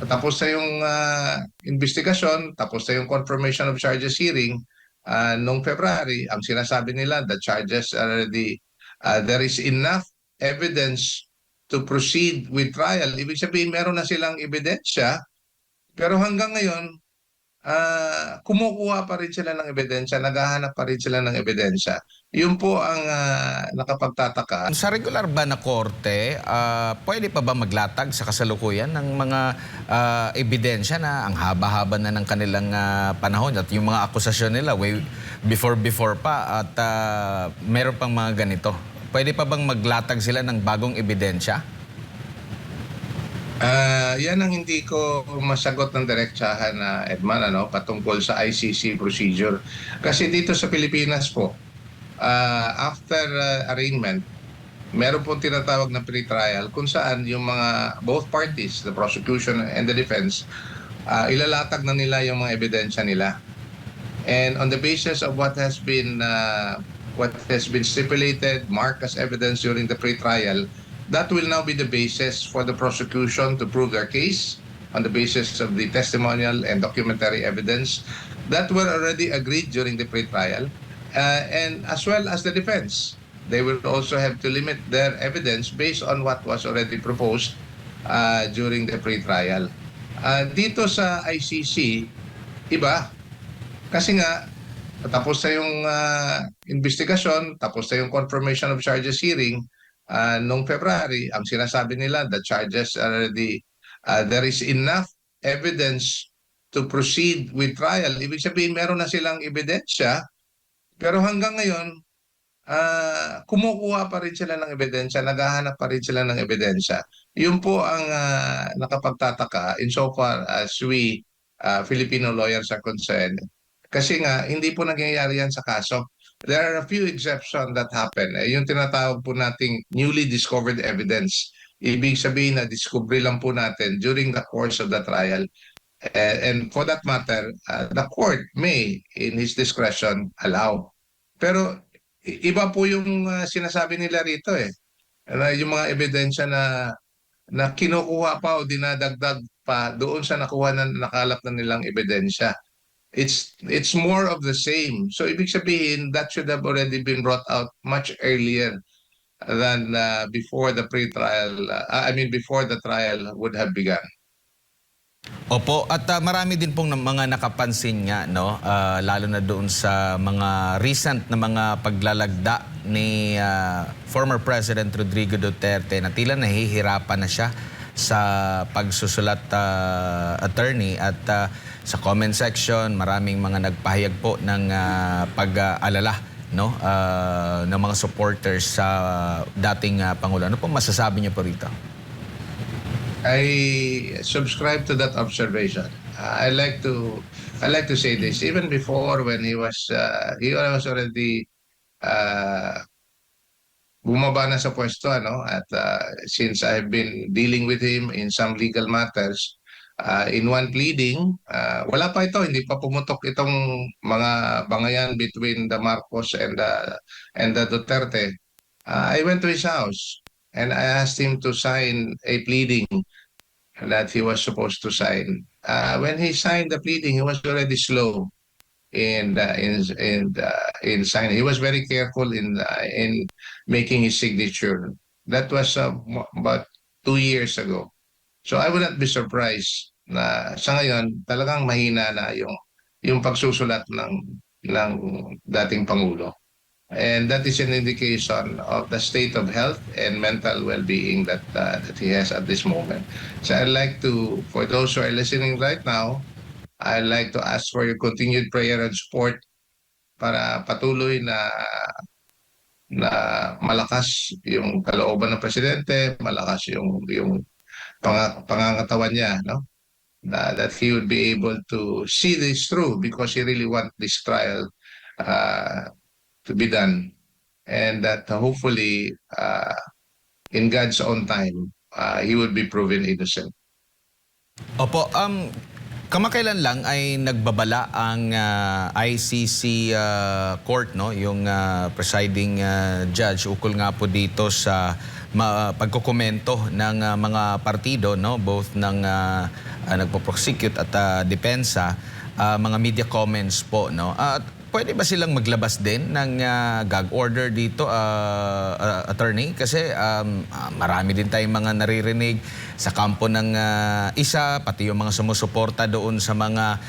tapos na yung investigasyon, tapos na yung confirmation of charges hearing noong February. Ang sinasabi nila, the charges are already, there is enough evidence to proceed with trial. Ibig sabihin, meron na silang ebidensya, pero hanggang ngayon, kumukuha pa rin sila ng ebidensya, naghahanap pa rin sila ng ebidensya. Yun po ang nakapagtataka. Sa regular ba na korte, pwede pa ba maglatag sa kasalukuyan ng mga ebidensya na ang haba-haba na ng kanilang panahon at yung mga akusasyon nila way before pa at meron pang mga ganito? Pwede pa bang maglatag sila ng bagong ebidensya? Yan ang hindi ko masagot ng diretsahan na Edman, patungkol sa ICC procedure. Kasi dito sa Pilipinas po, after arraignment, meron pong tinatawag na pre-trial kung saan yung mga both parties, the prosecution and the defense, ilalatag na nila yung mga ebidensya nila. And on the basis of what has been stipulated, marked as evidence during the pre-trial, that will now be the basis for the prosecution to prove their case on the basis of the testimonial and documentary evidence that were already agreed during the pre-trial, and as well as the defense. They will also have to limit their evidence based on what was already proposed during the pre-trial. Dito sa ICC, iba. Kasi nga, tapos na yung investigasyon, tapos na yung confirmation of charges hearing noong February. Ang sinasabi nila, the charges are already, there is enough evidence to proceed with trial. Ibig sabihin, meron na silang ebidensya, pero hanggang ngayon, kumukuha pa rin sila ng ebidensya, naghahanap pa rin sila ng ebidensya. Yun po ang nakapagtataka insofar as we Filipino lawyers are concerned. Kasi nga, hindi po nangyayari yan sa kaso. There are a few exceptions that happen. Yung tinatawag po nating newly discovered evidence. Ibig sabihin na discovery lang po natin during the course of the trial. And for that matter, the court may, in his discretion, allow. Pero iba po yung sinasabi nila rito eh. Yung mga ebidensya na kinukuha pa o dinadagdag pa doon sa nakuha na nakalap na nilang ebidensya. It's more of the same. So ibig sabihin that should have already been brought out much earlier than before the pre-trial. Before the trial would have begun. Opo, at marami din pong mga nakapansin nga, no? Lalo na doon sa mga recent na mga paglalagda ni former President Rodrigo Duterte na tila nahihirapan na siya sa pagsusulat, attorney, at sa comment section maraming mga nagpahayag po ng pag-alala, no? Ng mga supporters sa dating Pangulo. Ano po masasabi niyo po rito? I subscribe to that observation. I like to say this. Even before, when he was already bumaba na sa pwesto, at since I've been dealing with him in some legal matters, in one pleading, wala pa ito, hindi pa pumutok itong mga bangayan between the Marcos and the Duterte. I went to his house and I asked him to sign a pleading that he was supposed to sign. When he signed the pleading, he was already slow in signing. He was very careful in making his signature. That was about 2 years ago. So I would not be surprised na sa ngayon talagang mahina na yung pagsusulat ng dating Pangulo. And that is an indication of the state of health and mental well-being that he has at this moment. So I'd like to, for those who are listening right now, I'd like to ask for your continued prayer and support para patuloy na malakas yung kalooban ng presidente, malakas yung pangangatawan niya, no? That he would be able to see this through because he really wants this trial to be done, and that hopefully in God's own time he would be proven innocent. Opo, kamakailan lang ay nagbabala ang ICC court, no, yung presiding judge ukol nga po dito sa pagkokomento ng mga partido, no, both ng nagpo-prosecute at depensa, mga media comments po, no? At pwede ba silang maglabas din ng gag order dito, attorney? Kasi marami din tayong mga naririnig sa kampo ng isa, pati yung mga sumusuporta doon sa mga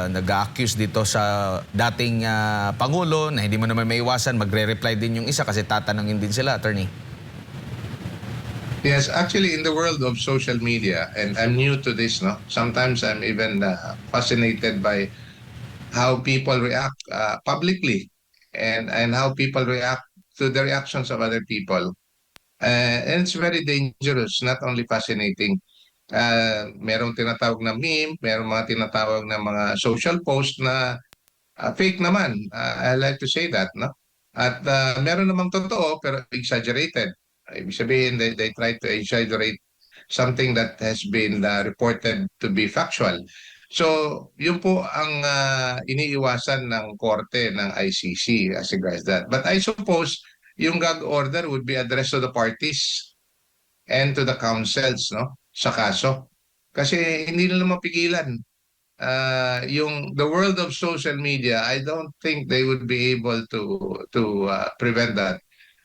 nag-accuse dito sa dating Pangulo na hindi mo naman maiwasan, magre-reply din yung isa kasi tatanungin din sila, attorney. Yes, actually, in the world of social media, and I'm new to this, no. Sometimes I'm even fascinated by how people react publicly, and how people react to the reactions of other people. And it's very dangerous, not only fascinating. Merong tinatawag na meme, merong mga tinatawag na mga social post na fake naman. I like to say that, no? At meron namang totoo pero exaggerated. Ibig sabihin, they try to exaggerate something that has been reported to be factual. So, yun po ang iniiwasan ng korte ng ICC as regards that. But I suppose yung gag order would be addressed to the parties and to the counsels, no, sa kaso. Kasi hindi nila mapigilan. Yung the world of social media, I don't think they would be able to prevent that.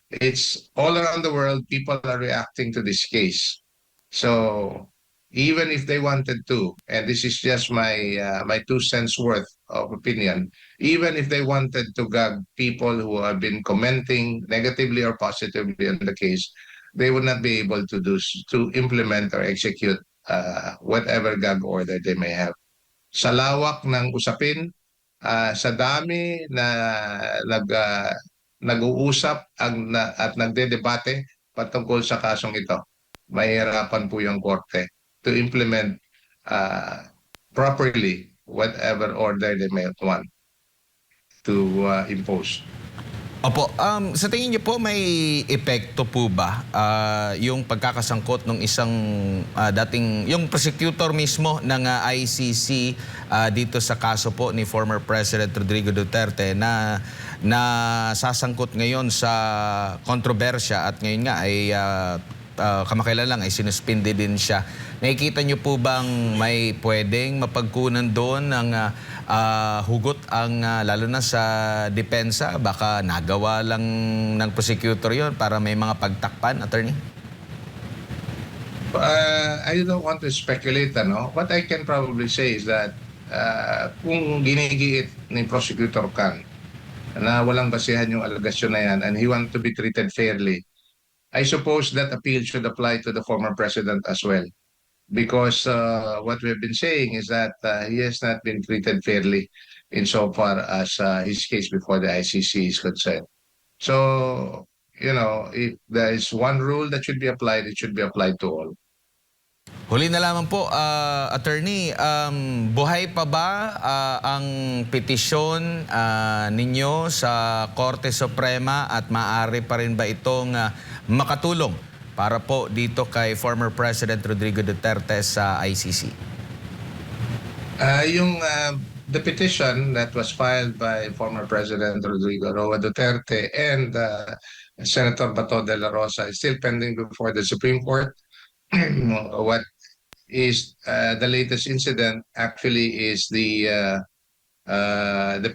It's all around the world, people are reacting to this case. So even if they wanted to, and this is just my 2 cents worth of opinion, even if they wanted to gag people who have been commenting negatively or positively on the case, they would not be able to implement or execute whatever gag order they may have. Sa lawak ng usapin, sa dami na nag-uusap at nagdedebate patungkol sa kasong ito, mahihirapan po yung korte to implement properly whatever order they may want to impose. Opo, sa tingin niyo po may epekto po ba yung pagkakasangkot ng isang dating, yung prosecutor mismo ng ICC dito sa kaso po ni former President Rodrigo Duterte na sasangkot ngayon sa kontrobersya at ngayon nga ay kamakailan lang ay sinuspindi din siya. Nakikita niyo po bang may pwedeng mapagkunan doon ng hugot ang lalo na sa depensa? Baka nagawa lang ng prosecutor yon para may mga pagtakpan, attorney? I don't want to speculate, ano. What I can probably say is that kung ginigiit ni Prosecutor Kang na walang basihan yung alegasyon na yan and he want to be treated fairly, I suppose that appeal should apply to the former president as well. Because what we've been saying is that he has not been treated fairly insofar as his case before the ICC is concerned. So, you know, if there is one rule that should be applied, it should be applied to all. Huli na lamang po, attorney, buhay pa ba ang petisyon ninyo sa Korte Suprema at maaari pa rin ba itong makatulong para po dito kay former President Rodrigo Duterte sa ICC? The petition that was filed by former President Rodrigo Roa Duterte and Senator Bato de la Rosa is still pending before the Supreme Court. What is the latest incident actually is the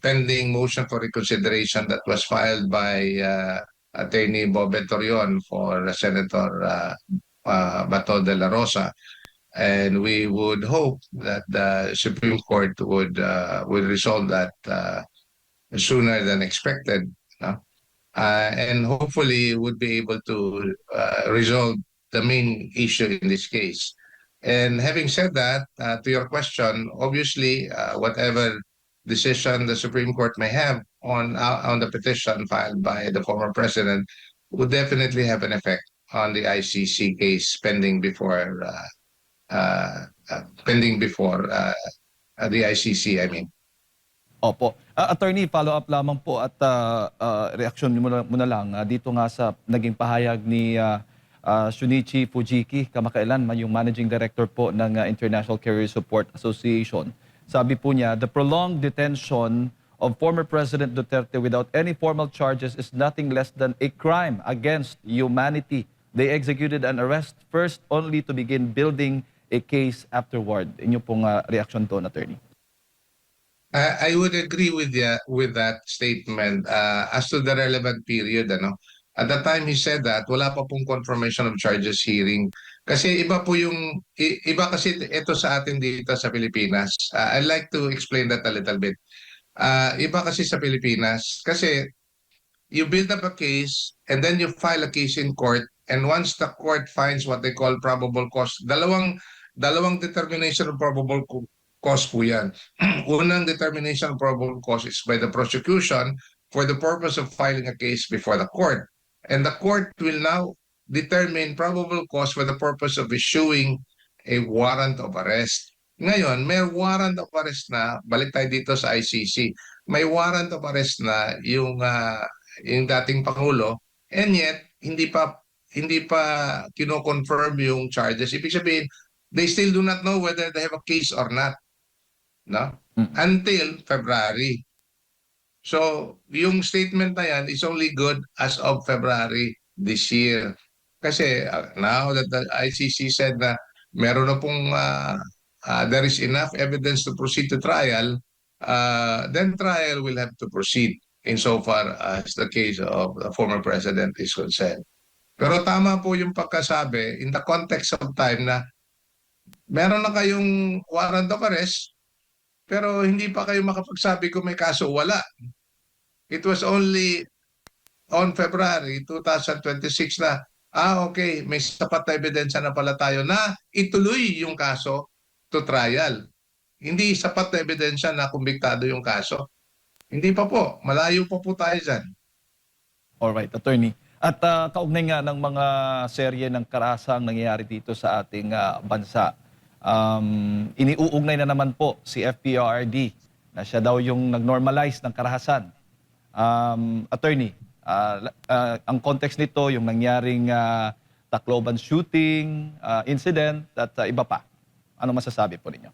pending motion for reconsideration that was filed by Attorney Bobet Torion for Senator Bato de la Rosa, and we would hope that the Supreme Court would resolve that sooner than expected, no? And hopefully would be able to resolve the main issue in this case. And having said that, to your question, obviously, whatever decision the Supreme Court may have on the petition filed by the former president would definitely have an effect on the ICC case pending before the ICC, I mean. Opo. Attorney, follow-up lamang po at reaksyon mo na lang dito nga sa naging pahayag ni Shunichi Fujiki, kamakailan yung Managing Director po ng International Career Support Association. Sabi po niya, the prolonged detention of former President Duterte without any formal charges is nothing less than a crime against humanity. they executed an arrest first only to begin building a case afterward. Inyo pong reaction doon, Attorney. I would agree with that statement as to the relevant period. Ano? At the time he said that, wala pa pong confirmation of charges hearing. Kasi iba kasi ito sa atin dito sa Pilipinas. I'd like to explain that a little bit. Iba kasi sa Pilipinas, kasi you build up a case and then you file a case in court, and once the court finds what they call probable cause, dalawang determination of cause po yan. Unang determination of probable cause is by the prosecution for the purpose of filing a case before the court. And the court will now determine probable cause for the purpose of issuing a warrant of arrest. Ngayon, may warrant of arrest na, balik tayo dito sa ICC, may warrant of arrest na yung dating Pangulo, and yet hindi pa kino-confirm yung charges. Ibig sabihin, they still do not know whether they have a case or not, no? Until February. So, yung statement na yan is only good as of February this year. Kasi now that the ICC said na meron na pong there is enough evidence to proceed to trial, then trial will have to proceed insofar as the case of the former president is concerned. Pero tama po yung pagkasabi in the context of time na meron na kayong warrant of arrest, pero hindi pa kayo makapagsabi kung may kaso, wala. It was only on February 2026 na, okay, may sapat na ebidensya na pala tayo na ituloy yung kaso to trial. Hindi sapat na ebidensya na kumbiktado yung kaso. Hindi pa po. Malayo pa po tayo dyan. Alright, Attorney. At kaugnay nga ng mga serye ng karahasang nangyayari dito sa ating bansa, iniuugnay na naman po si FPRD na siya daw yung nag-normalize ng karahasan. Attorney, ang context nito, yung nangyaring Tacloban shooting incident at iba pa. Ano masasabi po ninyo?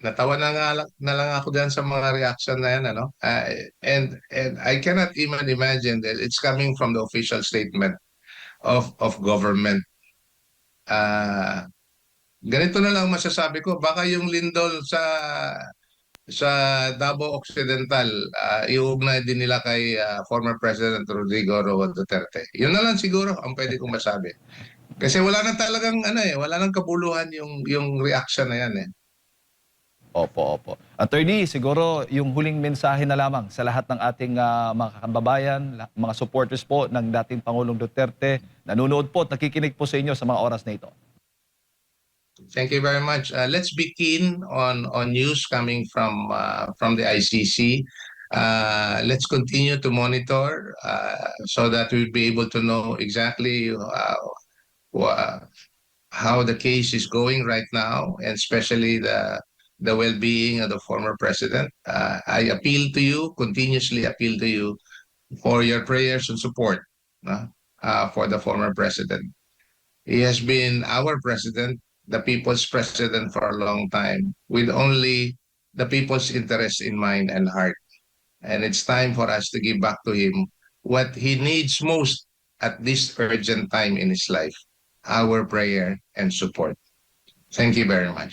Natawa na lang ako dyan sa mga reaction na yan, ano? And I cannot even imagine that it's coming from the official statement of government. Ganito na lang masasabi ko, baka yung lindol sa Davao Occidental, iugnay din nila kay former President Rodrigo Roa Duterte. Yun na lang siguro ang pwede kong masabi. Kasi wala na talagang wala nang kabuluhan yung reaction na yan eh. Opo, opo. Attorney, siguro yung huling mensahe na lamang sa lahat ng ating mga kababayan, mga supporters po ng dating Pangulong Duterte, nanonood po at nakikinig po sa inyo sa mga oras na ito. Thank you very much. Let's be keen on news coming from the ICC. Let's continue to monitor so that we'll be able to know exactly how the case is going right now, and especially the well-being of the former president. I appeal to you, continuously appeal to you for your prayers and support for the former president. He has been our president, the people's president for a long time, with only the people's interest in mind and heart. And it's time for us to give back to him what he needs most at this urgent time in his life, our prayer and support. Thank you very much.